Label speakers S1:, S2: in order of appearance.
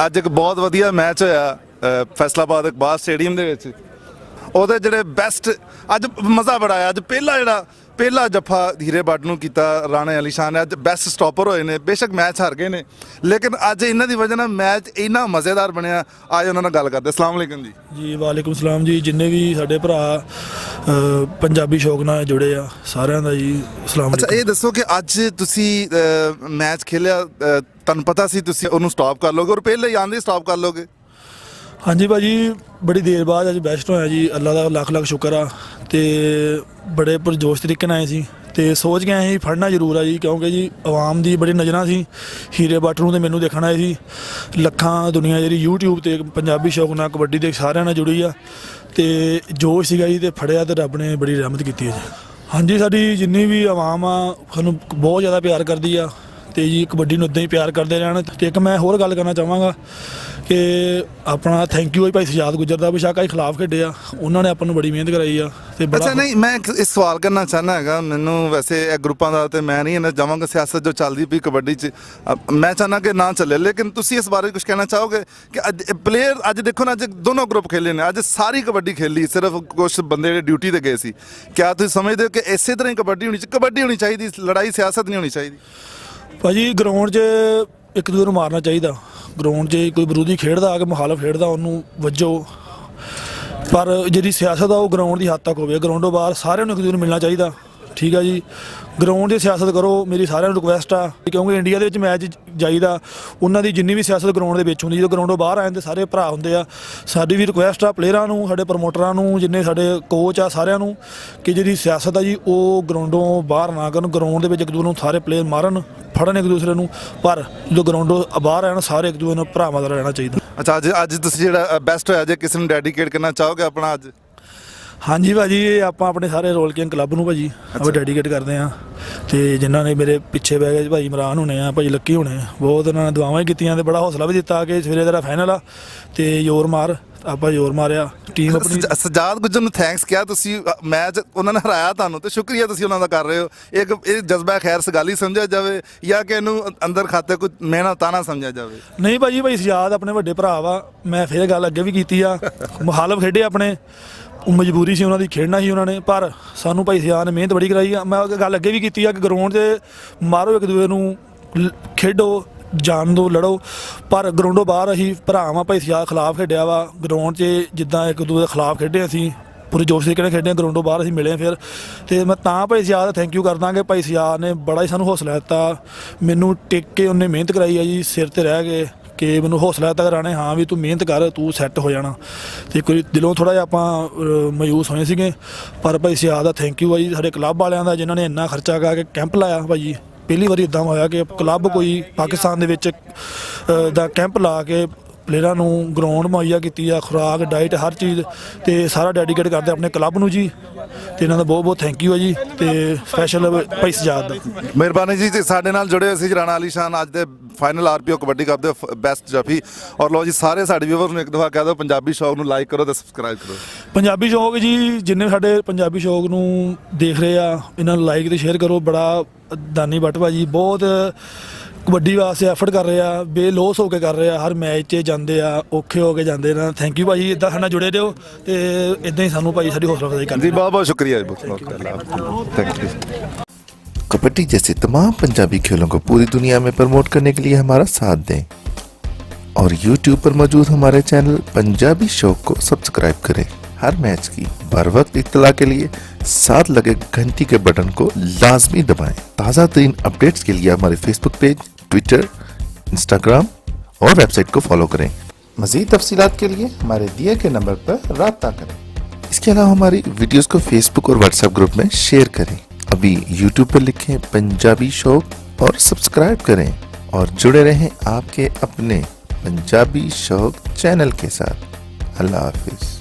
S1: ਅੱਜ ਇੱਕ ਬਹੁਤ ਵਧੀਆ ਮੈਚ ਹੋਇਆ ਫੈਸਲਾਬਾਦ ਇਕਬਾਲ ਸਟੇਡੀਅਮ ਦੇ ਵਿੱਚ। ਉਹਦੇ ਜਿਹੜੇ ਬੈਸਟ ਅੱਜ ਮਜ਼ਾ ਬੜਾ ਆਇਆ। ਅੱਜ ਪਹਿਲਾ ਜੱਫਾ ਹੀਰੇ ਬੱਟ ਨੂੰ ਕੀਤਾ ਰਾਣੇ ਅਲੀ ਸ਼ਾਹ ਨੇ। ਅੱਜ ਬੈਸਟ ਸਟਾਪਰ ਹੋਏ ਨੇ। ਬੇਸ਼ੱਕ ਮੈਚ ਹਾਰ ਗਏ ਨੇ, ਲੇਕਿਨ ਅੱਜ ਇਹਨਾਂ ਦੀ ਵਜ੍ਹਾ ਨਾਲ ਮੈਚ ਇੰਨਾ ਮਜ਼ੇਦਾਰ ਬਣਿਆ। ਅੱਜ ਉਹਨਾਂ ਨਾਲ ਗੱਲ ਕਰਦੇ। ਅਸਲਾਮ ਵਾਲੇਕੁਮ ਜੀ।
S2: ਜੀ ਵਾਲੇਕੁਮ ਸਲਾਮ ਜੀ। ਜਿੰਨੇ ਵੀ ਸਾਡੇ ਭਰਾ ਪੰਜਾਬੀ ਸ਼ੌਕ ਨਾਲ ਜੁੜੇ ਆ ਸਾਰਿਆਂ ਦਾ ਜੀ ਅਸਲਾਮ।
S1: ਅੱਛਾ, ਇਹ ਦੱਸੋ ਕਿ ਅੱਜ ਤੁਸੀਂ ਮੈਚ ਖੇਲਿਆ, ਤੁਹਾਨੂੰ ਪਤਾ ਸੀ ਤੁਸੀਂ ਉਹਨੂੰ ਸਟਾਪ ਕਰ ਲੋਗੇ ਔਰ ਪਹਿਲੇ ਹੀ ਆਂਦੇ ਸਟਾਪ ਕਰ ਲੋਗੇ?
S2: ਹਾਂਜੀ ਭਾਜੀ, ਬੜੀ ਦੇਰ ਬਾਅਦ ਅੱਜ ਬੈਸਟ ਹੋਇਆ ਜੀ। ਅੱਲਾ ਦਾ ਲੱਖ ਲੱਖ ਸ਼ੁਕਰ ਆ। ਤੇ ਬੜੇ ਪੁਰਜੋਸ਼ ਤਰੀਕੇ ਨਾਲ ਆਏ ਸੀ ਤੇ ਸੋਚ ਕੇ ਆਏ ਸੀ ਫੜਨਾ ਜ਼ਰੂਰ ਆ ਜੀ, ਕਿਉਂਕਿ ਜੀ ਆਵਾਮ ਦੀ ਬੜੀ ਨਜ਼ਰਾਂ ਸੀ ਹੀਰੇ ਬੱਟ ਨੂੰ ਤੇ ਮੈਨੂੰ ਦੇਖਣ ਆਏ ਸੀ। ਲੱਖਾਂ ਦੁਨੀਆ ਜਿਹੜੀ YouTube ਤੇ ਪੰਜਾਬੀ ਸ਼ੌਕ ਨਾਲ ਕਬੱਡੀ ਦੇ ਸਾਰਿਆਂ ਨਾਲ ਜੁੜੀ ਆ ਤੇ ਜੋਸ਼ ਸੀਗਾ ਜੀ ਤੇ ਫੜਿਆ ਤੇ ਰੱਬ ਨੇ ਬੜੀ ਰਹਿਮਤ ਕੀਤੀ ਹੈ ਜੀ। ਹਾਂਜੀ, ਸਾਡੀ ਜਿੰਨੀ ਵੀ ਆਵਾਮ ਆ ਸਾਨੂੰ ਬਹੁਤ ਜ਼ਿਆਦਾ ਪਿਆਰ ਕਰਦੀ ਆ ਤੇ ਜੀ ਕਬੱਡੀ ਨੂੰ ਇੱਦਾਂ ਹੀ ਪਿਆਰ ਕਰਦੇ ਰਹਿਣ। ਤੇ ਇੱਕ ਮੈਂ ਹੋਰ ਗੱਲ ਕਰਨਾ ਚਾਹਾਂਗਾ ਕਿ ਆਪਣਾ ਥੈਂਕ ਯੂ ਭਾਈ ਸਜਾਦ ਗੁੱਜਰ ਦਾ। ਬੇਸ਼ੱਕ ਅਸੀਂ ਖਿਲਾਫ ਖੇਡੇ ਆ, ਉਹਨਾਂ ਨੇ ਆਪਾਂ ਨੂੰ ਬੜੀ ਮਿਹਨਤ ਕਰਾਈ ਆ ਤੇ ਬੜਾ।
S1: ਅੱਛਾ, ਨਹੀਂ ਮੈਂ ਇੱਕ ਸਵਾਲ ਕਰਨਾ ਚਾਹੁੰਦਾ ਹੈਗਾ। ਮੈਨੂੰ ਵੈਸੇ ਇਹ ਗਰੁੱਪਾਂ ਦਾ ਤੇ ਮੈਂ ਨਹੀਂ ਇਹਨਾਂ ਜਾਵਾਂਗਾ, ਸਿਆਸਤ ਜੋ ਚੱਲਦੀ ਪਈ ਕਬੱਡੀ 'ਚ ਮੈਂ ਚਾਹੁੰਦਾ ਕਿ ਨਾ ਚੱਲੇ, ਲੇਕਿਨ ਤੁਸੀਂ ਇਸ ਬਾਰੇ ਕੁਝ ਕਹਿਣਾ ਚਾਹੋਗੇ ਕਿ ਅੱਜ ਪਲੇਅਰ ਅੱਜ ਦੇਖੋ ਨਾ, ਅੱਜ ਦੋਨੋਂ ਗਰੁੱਪ ਖੇਲੇ ਨੇ। ਅੱਜ ਸਾਰੀ ਕਬੱਡੀ ਖੇਲੀ, ਸਿਰਫ ਕੁਝ ਬੰਦੇ ਜਿਹੜੇ ਡਿਊਟੀ ਤੇ ਗਏ ਸੀ। ਕਿਆ ਤੁਸੀਂ ਸਮਝਦੇ ਹੋ ਕਿ ਇਸੇ ਤਰ੍ਹਾਂ ਹੀ ਕਬੱਡੀ ਹੋਣੀ ਚਾਹੀਦੀ, ਲੜਾਈ ਸਿਆਸਤ ਨਹੀਂ ਹੋਣੀ ਚਾਹੀਦੀ?
S2: ਭਾਜੀ ਗਰਾਊਂਡ 'ਚ ਇੱਕ ਦੂਜੇ ਨੂੰ ਮਾਰਨਾ ਚਾਹੀਦਾ। ਗਰਾਊਂਡ 'ਚ ਕੋਈ ਵਿਰੋਧੀ ਖੇਡਦਾ ਆ ਕੇ ਮੁਖਾਲਫ ਖੇਡਦਾ ਉਹਨੂੰ ਵੱਜੋ, ਪਰ ਜਿਹੜੀ ਸਿਆਸਤ ਆ ਉਹ ਗਰਾਊਂਡ ਦੀ ਹੱਦ ਤੱਕ ਹੋਵੇ। ਗਰਾਊਂਡੋਂ ਬਾਹਰ ਸਾਰਿਆਂ ਨੂੰ ਇੱਕ ਦੂਜੇ ਨੂੰ ਮਿਲਣਾ ਚਾਹੀਦਾ। ਠੀਕ ਆ ਜੀ, ਗਰਾਊਂਡ ਦੀ ਸਿਆਸਤ ਕਰੋ, ਮੇਰੀ ਸਾਰਿਆਂ ਨੂੰ ਰਿਕੁਐਸਟ ਆ। ਕਿਉਂਕਿ ਇੰਡੀਆ ਦੇ ਵਿੱਚ ਮੈਚ ਜਾਈਦਾ, ਉਹਨਾਂ ਦੀ ਜਿੰਨੀ ਵੀ ਸਿਆਸਤ ਗਰਾਊਂਡ ਦੇ ਵਿੱਚ ਹੁੰਦੀ, ਜਦੋਂ ਗਰਾਊਂਡੋਂ ਬਾਹਰ ਆ ਜਾਂਦੇ ਸਾਰੇ ਭਰਾ ਹੁੰਦੇ ਆ। ਸਾਡੀ ਵੀ ਰਿਕੁਐਸਟ ਆ ਪਲੇਅਰਾਂ ਨੂੰ, ਸਾਡੇ ਪ੍ਰਮੋਟਰਾਂ ਨੂੰ, ਜਿੰਨੇ ਸਾਡੇ ਕੋਚ ਆ ਸਾਰਿਆਂ ਨੂੰ, ਕਿ ਜਿਹੜੀ ਸਿਆਸਤ ਆ ਜੀ ਉਹ ਗਰਾਊਂਡੋਂ ਬਾਹਰ ਨਾ ਕਰਨ। ਗਰਾਊਂਡ ਦੇ ਵਿੱਚ ਇੱਕ ਦੂਜੇ ਨੂੰ ਸਾਰੇ ਪਲੇਅਰ ਮਾਰਨ, ਫੜਨ ਇੱਕ ਦੂਸਰੇ ਨੂੰ, ਪਰ ਜਦੋਂ ਗਰਾਊਂਡੋਂ ਬਾਹਰ ਆਣ ਸਾਰੇ ਇੱਕ ਦੂਜੇ ਨੂੰ ਭਰਾਵਾਂ ਦਾ ਰਹਿਣਾ ਚਾਹੀਦਾ।
S1: ਅੱਛਾ, ਅੱਜ ਤੁਸੀਂ ਜਿਹੜਾ ਬੈਸਟ ਹੋਇਆ ਜੇ ਕਿਸੇ ਨੂੰ ਡੈਡੀਕੇਟ ਕਰਨਾ ਚਾਹੋਗੇ ਆਪਣਾ ਅੱਜ?
S2: ਹਾਂਜੀ ਭਾਜੀ, ਇਹ ਆਪਾਂ ਆਪਣੇ ਸਾਰੇ ਰੋਲ ਕਿੰਗ ਕਲੱਬ ਨੂੰ ਭਾਜੀ ਆਪਾਂ ਡੈਡੀਕੇਟ ਕਰਦੇ ਹਾਂ। ਤੇ ਜਿਨ੍ਹਾਂ ਨੇ ਮੇਰੇ ਪਿੱਛੇ ਬਹਿ ਗਏ ਭਾਈ ਇਮਰਾਨ ਹੋਣੇ ਆ, ਭਾਜੀ ਲੱਕੀ ਹੋਣੇ, ਬਹੁਤ ਉਹਨਾਂ ਨੇ ਦੁਆਵਾਂ ਹੀ ਕੀਤੀਆਂ ਤੇ ਬੜਾ ਹੌਸਲਾ ਵੀ ਦਿੱਤਾ ਕਿ ਸਵੇਰੇ ਤੇਰਾ ਫਾਈਨਲ ਆ ਤੇ ਜ਼ੋਰ ਮਾਰ। ਆਪਾਂ ਜ਼ੋਰ ਮਾਰਿਆ, ਟੀਮ ਆਪਣੀ।
S1: ਸਜਾਦ ਗੁੱਜਰ ਨੂੰ ਥੈਂਕਸ ਕਿਹਾ ਤੁਸੀਂ, ਮੈਚ ਉਹਨਾਂ ਨੇ ਹਰਾਇਆ ਤੁਹਾਨੂੰ ਤੇ ਸ਼ੁਕਰੀਆ ਤੁਸੀਂ ਉਹਨਾਂ ਦਾ ਕਰ ਰਹੇ ਹੋ। ਇਹ ਜਜ਼ਬਾ ਖੈਰ ਸਗਾਲੀ ਸਮਝਿਆ ਜਾਵੇ ਜਾਂ ਕਿ ਇਹਨੂੰ ਅੰਦਰ ਖਾਤੇ ਕੋਈ ਮਿਹਨਤ ਤਾਣਾ ਸਮਝਿਆ ਜਾਵੇ?
S2: ਨਹੀਂ ਭਾਜੀ, ਸਜਾਦ ਆਪਣੇ ਵੱਡੇ ਭਰਾ ਵਾ। ਮੈਂ ਫਿਰ ਗੱਲ ਅੱਗੇ ਵੀ ਕੀਤੀ ਆ, ਮੁਖਾਲਫ ਖੇਡੇ ਆਪਣੇ, ਮਜਬੂਰੀ ਸੀ ਉਹਨਾਂ ਦੀ, ਖੇਡਣਾ ਸੀ ਉਹਨਾਂ ਨੇ, ਪਰ ਸਾਨੂੰ ਭਾਈ ਸਜਾਦ ਨੇ ਮਿਹਨਤ ਬੜੀ ਕਰਾਈ ਆ। ਮੈਂ ਗੱਲ ਅੱਗੇ ਵੀ ਕੀਤੀ ਆ ਕਿ ਗਰਾਊਂਡ 'ਤੇ ਮਾਰੋ ਇੱਕ ਦੂਜੇ ਨੂੰ, ਖੇਡੋ, ਜਾਣ ਦੋ, ਲੜੋ, ਪਰ ਗਰਾਊਂਡੋਂ ਬਾਹਰ ਅਸੀਂ ਭਰਾਵਾਂ ਭਾਈ ਸਜਾਦ ਖਿਲਾਫ ਖੇਡਿਆ ਵਾ। ਗਰਾਊਂਡ 'ਚ ਜਿੱਦਾਂ ਇੱਕ ਦੂਜੇ ਦੇ ਖਿਲਾਫ ਖੇਡੇ ਅਸੀਂ, ਪੂਰੇ ਜੋਸ਼ ਤਰੀਕੇ ਨਾਲ ਖੇਡੇ। ਗਰਾਊਂਡੋਂ ਬਾਹਰ ਅਸੀਂ ਮਿਲੇ ਫਿਰ, ਤੇ ਮੈਂ ਤਾਂ ਭਾਈ ਸਜਾਦ ਦਾ ਥੈਂਕ ਯੂ ਕਰਦਾ ਕਿ ਭਾਈ ਸਜਾਦ ਨੇ ਬੜਾ ਹੀ ਸਾਨੂੰ ਹੌਸਲਾ ਦਿੱਤਾ। ਮੈਨੂੰ ਟਿਕ ਕੇ ਉਹਨੇ ਮਿਹਨਤ ਕਰਾਈ ਆ ਜੀ, ਸਿਰ 'ਤੇ ਰਹਿ ਕੇ, ਕਿ ਮੈਨੂੰ ਹੌਸਲਾ ਦਿੱਤਾ ਰਾਣੇ, ਹਾਂ ਵੀ ਤੂੰ ਮਿਹਨਤ ਕਰ, ਤੂੰ ਸੈੱਟ ਹੋ ਜਾਣਾ। ਤੇ ਕੋਈ ਦਿਲੋਂ ਥੋੜ੍ਹਾ ਜਿਹਾ ਆਪਾਂ ਮਾਯੂਸ ਹੋਏ ਸੀਗੇ, ਪਰ ਭਾਈ ਸਜਾਦ ਦਾ ਥੈਂਕ ਯੂ ਆ ਜੀ, ਸਾਡੇ ਕਲੱਬ ਵਾਲਿਆਂ ਦਾ, ਜਿਨ੍ਹਾਂ ਨੇ ਇੰਨਾ ਖਰਚਾ ਕਰਕੇ ਕੈਂਪ ਲਾਇਆ। ਭਾਜੀ ਪਹਿਲੀ ਵਾਰੀ ਇੱਦਾਂ ਹੋਇਆ ਕਿ ਕਲੱਬ ਕੋਈ ਪਾਕਿਸਤਾਨ ਦੇ ਵਿੱਚ ਦਾ ਕੈਂਪ ਲਾ ਕੇ ਪਲੇਅਰਾਂ ਨੂੰ ਗਰਾਊਂਡ ਮੁਹੱਈਆ ਕੀਤੀ ਆ, ਖੁਰਾਕ, ਡਾਈਟ, ਹਰ ਚੀਜ਼, ਤੇ ਸਾਰਾ ਡੈਡੀਕੇਟ ਕਰਦੇ ਆਪਣੇ ਕਲੱਬ ਨੂੰ ਜੀ। ਤੇ ਇਹਨਾਂ ਦਾ ਬਹੁਤ ਬਹੁਤ ਥੈਂਕ ਯੂ ਆ ਜੀ, ਤੇ ਸਪੈਸ਼ਲ ਭਾਈ ਸਜਾਦ ਦਾ
S1: ਮਿਹਰਬਾਨੀ ਜੀ। ਤੇ ਸਾਡੇ ਨਾਲ ਜੁੜੇ ਹੋਏ ਸੀ ਰਾਣਾ ਅਲੀ ਸ਼ਾਹ, ਅੱਜ ਦੇ ਫਾਈਨਲ ਆਰਪੀਓ ਕਬੱਡੀ ਕੱਪ ਦੇ ਬੈਸਟ ਜਫੀ। ਔਰ ਲੋ ਜੀ, ਸਾਰੇ ਸਾਡੇ ਵਿਊਅਰ ਨੂੰ ਇੱਕ ਦਫਾ ਕਹਿ ਦਿਓ ਪੰਜਾਬੀ ਸ਼ੌਕ ਨੂੰ ਲਾਈਕ ਕਰੋ ਤੇ ਸਬਸਕ੍ਰਾਈਬ ਕਰੋ।
S2: ਪੰਜਾਬੀ ਸ਼ੌਕ ਜੀ, ਜਿੰਨੇ ਸਾਡੇ ਪੰਜਾਬੀ ਸ਼ੌਕ ਨੂੰ ਦੇਖ ਰਹੇ ਆ, ਇਹਨਾਂ ਨੂੰ ਲਾਈਕ ਤੇ ਸ਼ੇਅਰ ਕਰੋ। ਬੜਾ ਦਾਨੀ ਬੱਟ ਭਾਜੀ ਬਹੁਤ ਕਬੱਡੀ ਵਾਸਤੇ ਐਫਰਟ ਕਰ ਰਹੇ ਆ, ਬੇਲੋਸ ਹੋ ਕੇ ਕਰ ਰਹੇ ਆ, ਹਰ ਮੈਚ 'ਚ ਜਾਂਦੇ ਆ, ਔਖੇ ਹੋ ਕੇ ਜਾਂਦੇ ਨੇ। ਥੈਂਕ ਯੂ ਭਾਜੀ, ਇੱਦਾਂ ਸਾਡੇ ਨਾਲ ਜੁੜੇ ਰਹੋ ਤੇ ਇੱਦਾਂ ਹੀ ਸਾਨੂੰ ਭਾਈ ਸਾਡੀ ਹੌਸਲਾ ਅਫਜ਼ਾਈ ਕਰਦੇ।
S1: जी बहुत बहुत शुक्रिया, थैंक यू।
S3: कबड्डी जैसे तमाम पंजाबी खेलों को पूरी दुनिया में प्रमोट करने के लिए हमारा साथ दें और YouTube पर मौजूद हमारे चैनल पंजाबी शौक को सब्सक्राइब करें। हर मैच की बर वक्त इत्तला के लिए साथ लगे घंटी के बटन को लाजमी दबाएं। ताज़ा तरीन अपडेट्स के लिए हमारे फेसबुक पेज, ट्विटर, इंस्टाग्राम और वेबसाइट को फॉलो करें। मज़ीद तफसीलात के लिए हमारे दिए गए नंबर पर राब्ता करें। इसके अलावा हमारी वीडियोस को फेसबुक और व्हाट्सएप ग्रुप में शेयर करें। अभी यूट्यूब पर लिखें पंजाबी शौक और सब्सक्राइब करें और जुड़े रहें आपके अपने पंजाबी शौक चैनल के साथ। अल्लाह हाफिज़।